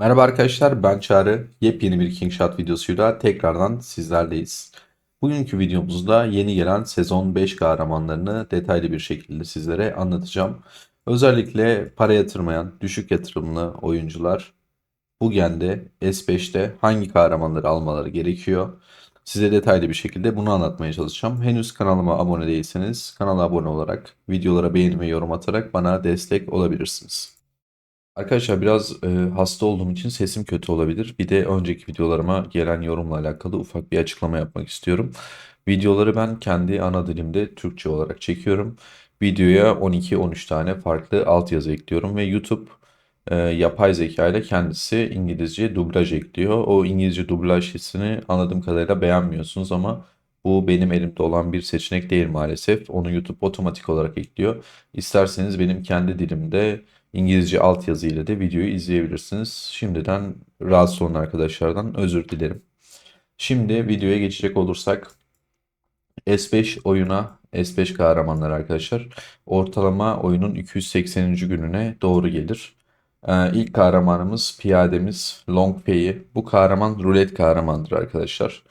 Merhaba arkadaşlar, ben Çağrı. Yepyeni bir King Shot videosuyla tekrardan sizlerleyiz. Bugünkü videomuzda yeni gelen sezon 5 kahramanlarını detaylı bir şekilde sizlere anlatacağım. Özellikle para yatırmayan, düşük yatırımlı oyuncular bu gende S5'te hangi kahramanları almaları gerekiyor? Size detaylı bir şekilde bunu anlatmaya çalışacağım. Henüz kanalıma abone değilseniz kanala abone olarak, videolara beğeni ve yorum atarak bana destek olabilirsiniz. Arkadaşlar biraz hasta olduğum için sesim kötü olabilir. Bir de önceki videolarıma gelen yorumla alakalı ufak bir açıklama yapmak istiyorum. Videoları ben kendi ana dilimde Türkçe olarak çekiyorum. Videoya 12-13 tane farklı altyazı ekliyorum ve YouTube yapay zeka ile kendisi İngilizce dublaj ekliyor. O İngilizce dublaj hissini anladığım kadarıyla beğenmiyorsunuz ama bu benim elimde olan bir seçenek değil maalesef. Onu YouTube otomatik olarak ekliyor. İsterseniz benim kendi dilimde İngilizce altyazı ile de videoyu izleyebilirsiniz. Şimdiden rahatsız olan arkadaşlardan özür dilerim. Şimdi videoya geçecek olursak S5 oyuna S5 kahramanlar arkadaşlar ortalama oyunun 280. gününe doğru gelir. İlk kahramanımız piyademiz Longfei'yi. Bu kahraman rulet kahramandır arkadaşlar.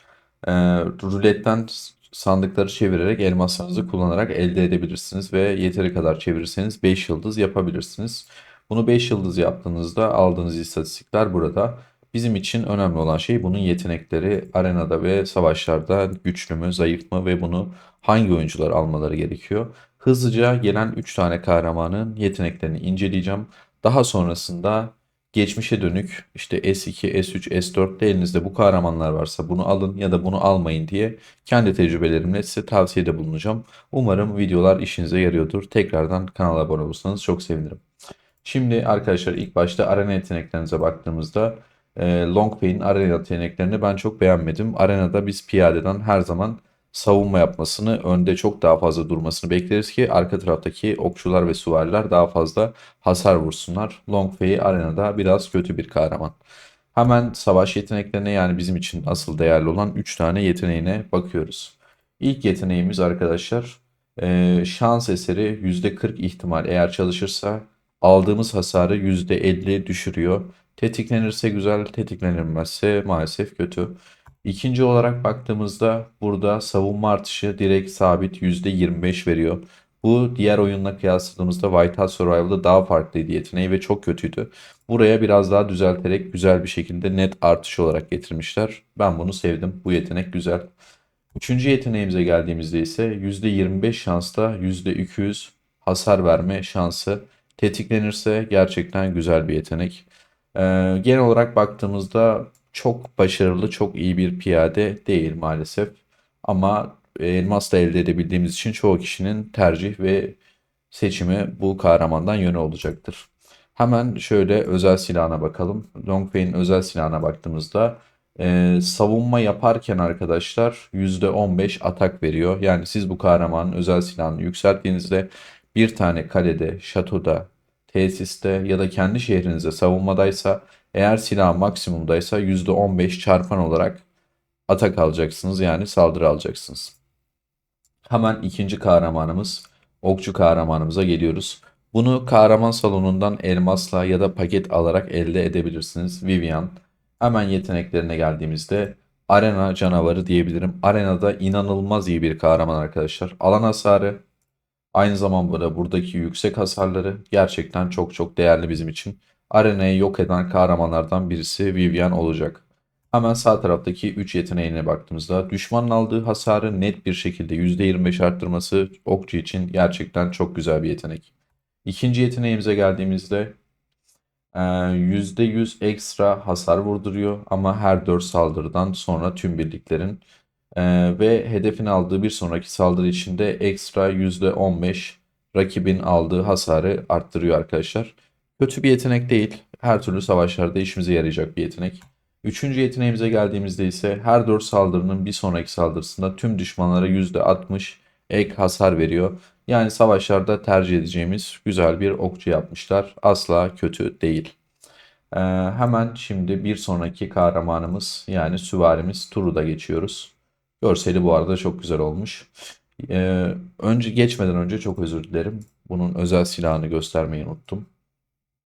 Ruletten sandıkları çevirerek elmaslarınızı kullanarak elde edebilirsiniz ve yeteri kadar çevirirseniz 5 yıldız yapabilirsiniz. Bunu 5 yıldız yaptığınızda aldığınız istatistikler burada. Bizim için önemli olan şey bunun yetenekleri arenada ve savaşlarda güçlü mü, zayıf mı ve bunu hangi oyuncular almaları gerekiyor. Hızlıca gelen 3 tane kahramanın yeteneklerini inceleyeceğim. Daha sonrasında geçmişe dönük işte S2, S3, S4'te elinizde bu kahramanlar varsa bunu alın ya da bunu almayın diye kendi tecrübelerimle size tavsiyede bulunacağım. Umarım videolar işinize yarıyordur. Tekrardan kanala abone olursanız çok sevinirim. Şimdi arkadaşlar ilk başta arena yeteneklerinize baktığımızda Longpay'in arena yeteneklerini ben çok beğenmedim. Arenada biz piyadeden her zaman savunma yapmasını, önde çok daha fazla durmasını bekleriz ki arka taraftaki okçular ve süvariler daha fazla hasar vursunlar. Longpay arenada biraz kötü bir kahraman. Hemen savaş yeteneklerine yani bizim için asıl değerli olan 3 tane yeteneğine bakıyoruz. İlk yeteneğimiz arkadaşlar şans eseri %40 ihtimal eğer çalışırsa aldığımız hasarı %50 düşürüyor. Tetiklenirse güzel, tetiklenilmezse maalesef kötü. İkinci olarak baktığımızda burada savunma artışı direkt sabit %25 veriyor. Bu diğer oyunla kıyasladığımızda White Hat Survival'da daha farklıydı yeteneği ve çok kötüydü. Buraya biraz daha düzelterek güzel bir şekilde net artış olarak getirmişler. Ben bunu sevdim. Bu yetenek güzel. Üçüncü yeteneğimize geldiğimizde ise %25 şansla %200 hasar verme şansı. Tetiklenirse gerçekten güzel bir yetenek. Genel olarak baktığımızda çok başarılı, çok iyi bir piyade değil maalesef. Ama elmas da elde edebildiğimiz için çoğu kişinin tercih ve seçimi bu kahramandan yönü olacaktır. Hemen şöyle özel silahına bakalım. Longfei'nin özel silahına baktığımızda savunma yaparken arkadaşlar %15 atak veriyor. Yani siz bu kahramanın özel silahını yükselttiğinizde bir tane kalede, şatoda, tesiste ya da kendi şehrinizde savunmadaysa eğer silah maksimumdaysa %15 çarpan olarak atak alacaksınız yani saldırı alacaksınız. Hemen ikinci kahramanımız, okçu kahramanımıza geliyoruz. Bunu kahraman salonundan elmasla ya da paket alarak elde edebilirsiniz. Vivian. Hemen yeteneklerine geldiğimizde arena canavarı diyebilirim. Arenada inanılmaz iyi bir kahraman arkadaşlar. Alan hasarı, aynı zamanda buradaki yüksek hasarları gerçekten çok çok değerli bizim için. Arenayı yok eden kahramanlardan birisi Vivian olacak. Hemen sağ taraftaki 3 yeteneğine baktığımızda düşmanın aldığı hasarı net bir şekilde %25 arttırması okçu için gerçekten çok güzel bir yetenek. İkinci yeteneğimize geldiğimizde %100 ekstra hasar vurduruyor ama her 4 saldırıdan sonra tüm birliklerin ve hedefin aldığı bir sonraki saldırı için de ekstra %15 rakibin aldığı hasarı arttırıyor arkadaşlar. Kötü bir yetenek değil. Her türlü savaşlarda işimize yarayacak bir yetenek. Üçüncü yeteneğimize geldiğimizde ise her 4 saldırının bir sonraki saldırısında tüm düşmanlara %60 ek hasar veriyor. Yani savaşlarda tercih edeceğimiz güzel bir okçu yapmışlar. Asla kötü değil. Hemen şimdi bir sonraki kahramanımız yani süvarimiz Turud'a geçiyoruz. Görseli bu arada çok güzel olmuş. Önce geçmeden önce çok özür dilerim. Bunun özel silahını göstermeyi unuttum.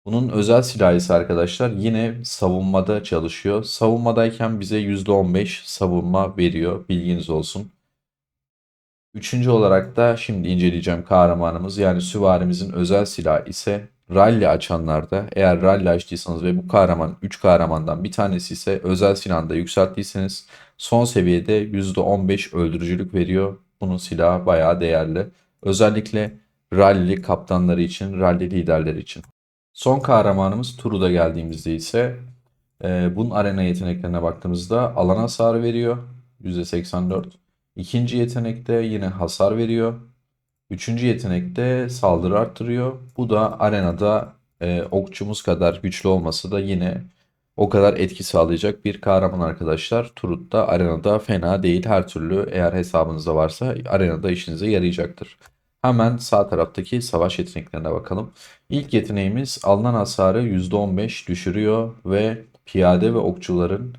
Bunun özel silahı ise arkadaşlar yine savunmada çalışıyor. Savunmadayken bize %15 savunma veriyor. Bilginiz olsun. Üçüncü olarak da şimdi inceleyeceğim kahramanımız yani süvarimizin özel silahı ise rally açanlarda, eğer rally açtıysanız ve bu kahraman 3 kahramandan bir tanesi ise özel silahını da yükselttiyseniz son seviyede %15 öldürücülük veriyor. Bunun silahı bayağı değerli. Özellikle rally kaptanları için, rally liderleri için. Son kahramanımız Turu'da geldiğimizde ise bunun arena yeteneklerine baktığımızda alan hasarı veriyor. %84. İkinci yetenekte yine hasar veriyor. Üçüncü yetenekte saldırı arttırıyor. Bu da arenada okçumuz kadar güçlü olması da yine o kadar etki sağlayacak bir kahraman arkadaşlar. Turut da arenada fena değil. Her türlü eğer hesabınızda varsa arenada işinize yarayacaktır. Hemen sağ taraftaki savaş yeteneklerine bakalım. İlk yeteneğimiz alınan hasarı %15 düşürüyor ve piyade ve okçuların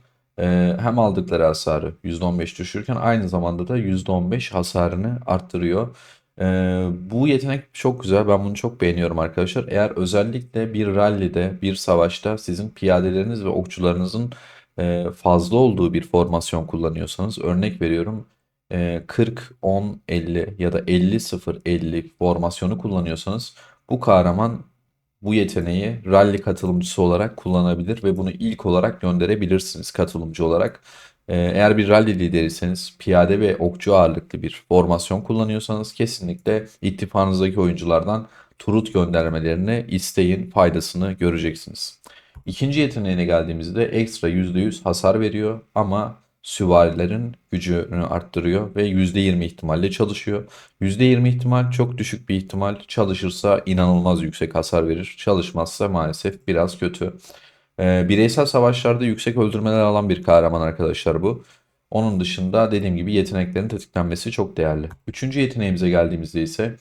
hem aldıkları hasarı %15 düşürürken aynı zamanda da %15 hasarını arttırıyor. Bu yetenek çok güzel. Ben bunu çok beğeniyorum arkadaşlar. Eğer özellikle bir rallide, bir savaşta sizin piyadeleriniz ve okçularınızın fazla olduğu bir formasyon kullanıyorsanız, örnek veriyorum 40-10-50 ya da 50-0-50 formasyonu kullanıyorsanız bu kahraman bu yeteneği rally katılımcısı olarak kullanabilir ve bunu ilk olarak gönderebilirsiniz katılımcı olarak. Eğer bir rally lideriyseniz, piyade ve okçu ağırlıklı bir formasyon kullanıyorsanız kesinlikle ittifakınızdaki oyunculardan turut göndermelerini isteyin, faydasını göreceksiniz. İkinci yeteneğine geldiğimizde ekstra %100 hasar veriyor ama süvarilerin gücünü arttırıyor ve %20 ihtimalle çalışıyor. %20 ihtimal çok düşük bir ihtimal. Çalışırsa inanılmaz yüksek hasar verir. Çalışmazsa maalesef biraz kötü. Bireysel savaşlarda yüksek öldürmeler alan bir kahraman arkadaşlar bu. Onun dışında dediğim gibi yeteneklerin tetiklenmesi çok değerli. Üçüncü yeteneğimize geldiğimizde ise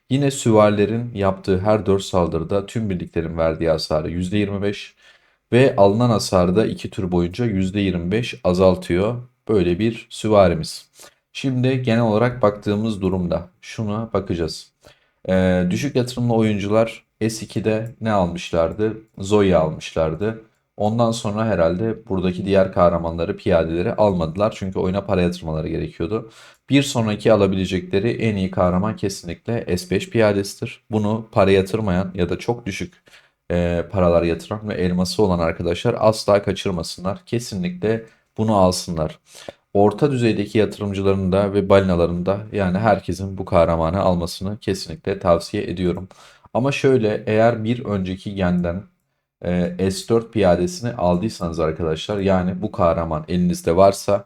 yine süvarilerin yaptığı her 4 saldırıda tüm birliklerin verdiği hasarı %25 ve alınan hasarı da 2 tur boyunca %25 azaltıyor. Böyle bir süvarimiz. Şimdi genel olarak baktığımız durumda şuna bakacağız. Düşük yatırımlı oyuncular S2'de ne almışlardı? Zoe almışlardı. Ondan sonra herhalde buradaki diğer kahramanları, piyadeleri almadılar. Çünkü oyuna para yatırmaları gerekiyordu. Bir sonraki alabilecekleri en iyi kahraman kesinlikle S5 piyadesidir. Bunu para yatırmayan ya da çok düşük paralar yatıran ve elması olan arkadaşlar asla kaçırmasınlar. Kesinlikle bunu alsınlar. Orta düzeydeki yatırımcıların da ve balinaların da yani herkesin bu kahramanı almasını kesinlikle tavsiye ediyorum. Ama şöyle, eğer bir önceki genden S4 piyadesini aldıysanız arkadaşlar, yani bu kahraman elinizde varsa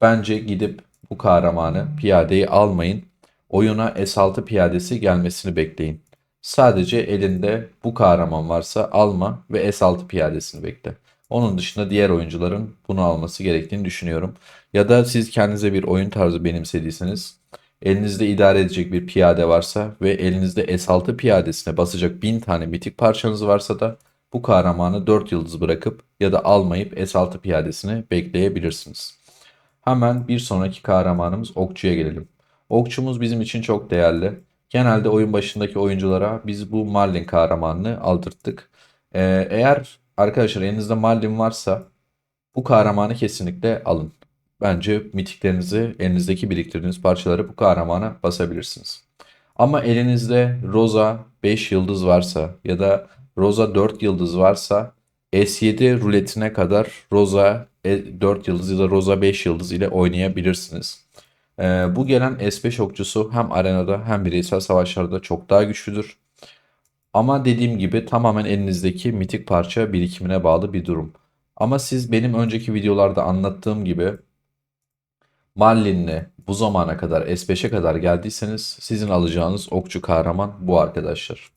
bence gidip bu kahramanı, piyadeyi almayın. Oyuna S6 piyadesi gelmesini bekleyin. Sadece elinde bu kahraman varsa alma ve S6 piyadesini bekle. Onun dışında diğer oyuncuların bunu alması gerektiğini düşünüyorum. Ya da siz kendinize bir oyun tarzı benimsediyseniz, elinizde idare edecek bir piyade varsa ve elinizde S6 piyadesine basacak 1000 tane mitik parçanız varsa da bu kahramanı 4 yıldız bırakıp ya da almayıp S6 piyadesini bekleyebilirsiniz. Hemen bir sonraki kahramanımız Okçu'ya gelelim. Okçumuz bizim için çok değerli. Genelde oyun başındaki oyunculara biz bu Marlin kahramanını aldırttık. Eğer arkadaşlar elinizde Marlin varsa bu kahramanı kesinlikle alın. Bence mitiklerinizi, elinizdeki biriktirdiğiniz parçaları bu kahramana basabilirsiniz. Ama elinizde Rosa 5 yıldız varsa ya da Rosa 4 yıldız varsa S7 ruletine kadar Rosa 4 yıldız ya da Rosa 5 yıldız ile oynayabilirsiniz. Bu gelen S5 okçusu hem arenada hem bireysel savaşlarda çok daha güçlüdür. Ama dediğim gibi tamamen elinizdeki mitik parça birikimine bağlı bir durum. Ama siz benim önceki videolarda anlattığım gibi Marlin'le bu zamana kadar S5'e kadar geldiyseniz sizin alacağınız okçu kahraman bu arkadaşlar.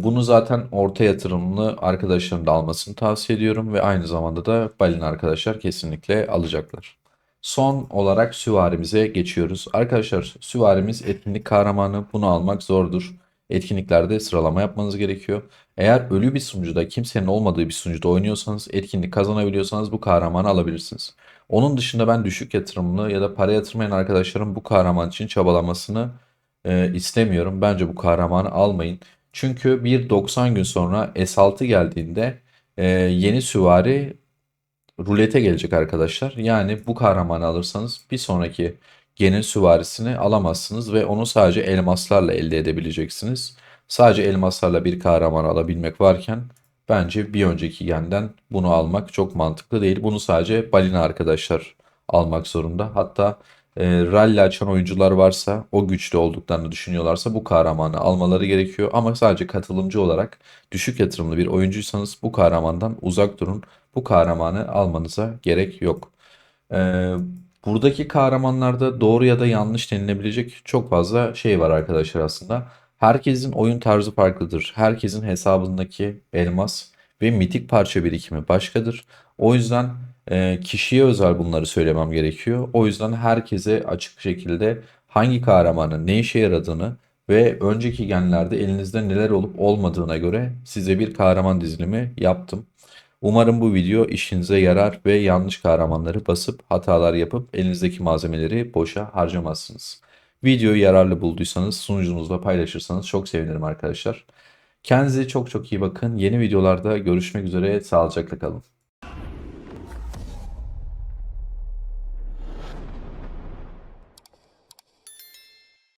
Bunu zaten orta yatırımlı arkadaşların da almasını tavsiye ediyorum ve aynı zamanda da balin arkadaşlar kesinlikle alacaklar. Son olarak süvarimize geçiyoruz. Arkadaşlar süvarimiz etkinlik kahramanı, bunu almak zordur. Etkinliklerde sıralama yapmanız gerekiyor. Eğer ölü bir sunucuda, kimsenin olmadığı bir sunucuda oynuyorsanız, etkinlik kazanabiliyorsanız bu kahramanı alabilirsiniz. Onun dışında ben düşük yatırımlı ya da para yatırmayan arkadaşların bu kahraman için çabalamasını istemiyorum. Bence bu kahramanı almayın. Çünkü bir 90 gün sonra S6 geldiğinde yeni süvari rulete gelecek arkadaşlar. Yani bu kahramanı alırsanız bir sonraki genin süvarisini alamazsınız ve onu sadece elmaslarla elde edebileceksiniz. Sadece elmaslarla bir kahraman alabilmek varken bence bir önceki genden bunu almak çok mantıklı değil. Bunu sadece balina arkadaşlar almak zorunda. Hatta rally açan oyuncular varsa, o güçlü olduklarını düşünüyorlarsa bu kahramanı almaları gerekiyor. Ama sadece katılımcı olarak düşük yatırımlı bir oyuncuysanız bu kahramandan uzak durun. Bu kahramanı almanıza gerek yok. Ee, Buradaki kahramanlarda doğru ya da yanlış denilebilecek çok fazla şey var arkadaşlar aslında. Herkesin oyun tarzı farklıdır. Herkesin hesabındaki elmas ve mitik parça birikimi başkadır. O yüzden kişiye özel bunları söylemem gerekiyor. O yüzden herkese açık şekilde hangi kahramanın ne işe yaradığını ve önceki genlerde elinizde neler olup olmadığına göre size bir kahraman dizilimi yaptım. Umarım bu video işinize yarar ve yanlış kahramanları basıp hatalar yapıp elinizdeki malzemeleri boşa harcamazsınız. Videoyu yararlı bulduysanız sunucunuzda paylaşırsanız çok sevinirim arkadaşlar. Kendinize çok çok iyi bakın. Yeni videolarda görüşmek üzere. Sağlıcakla kalın.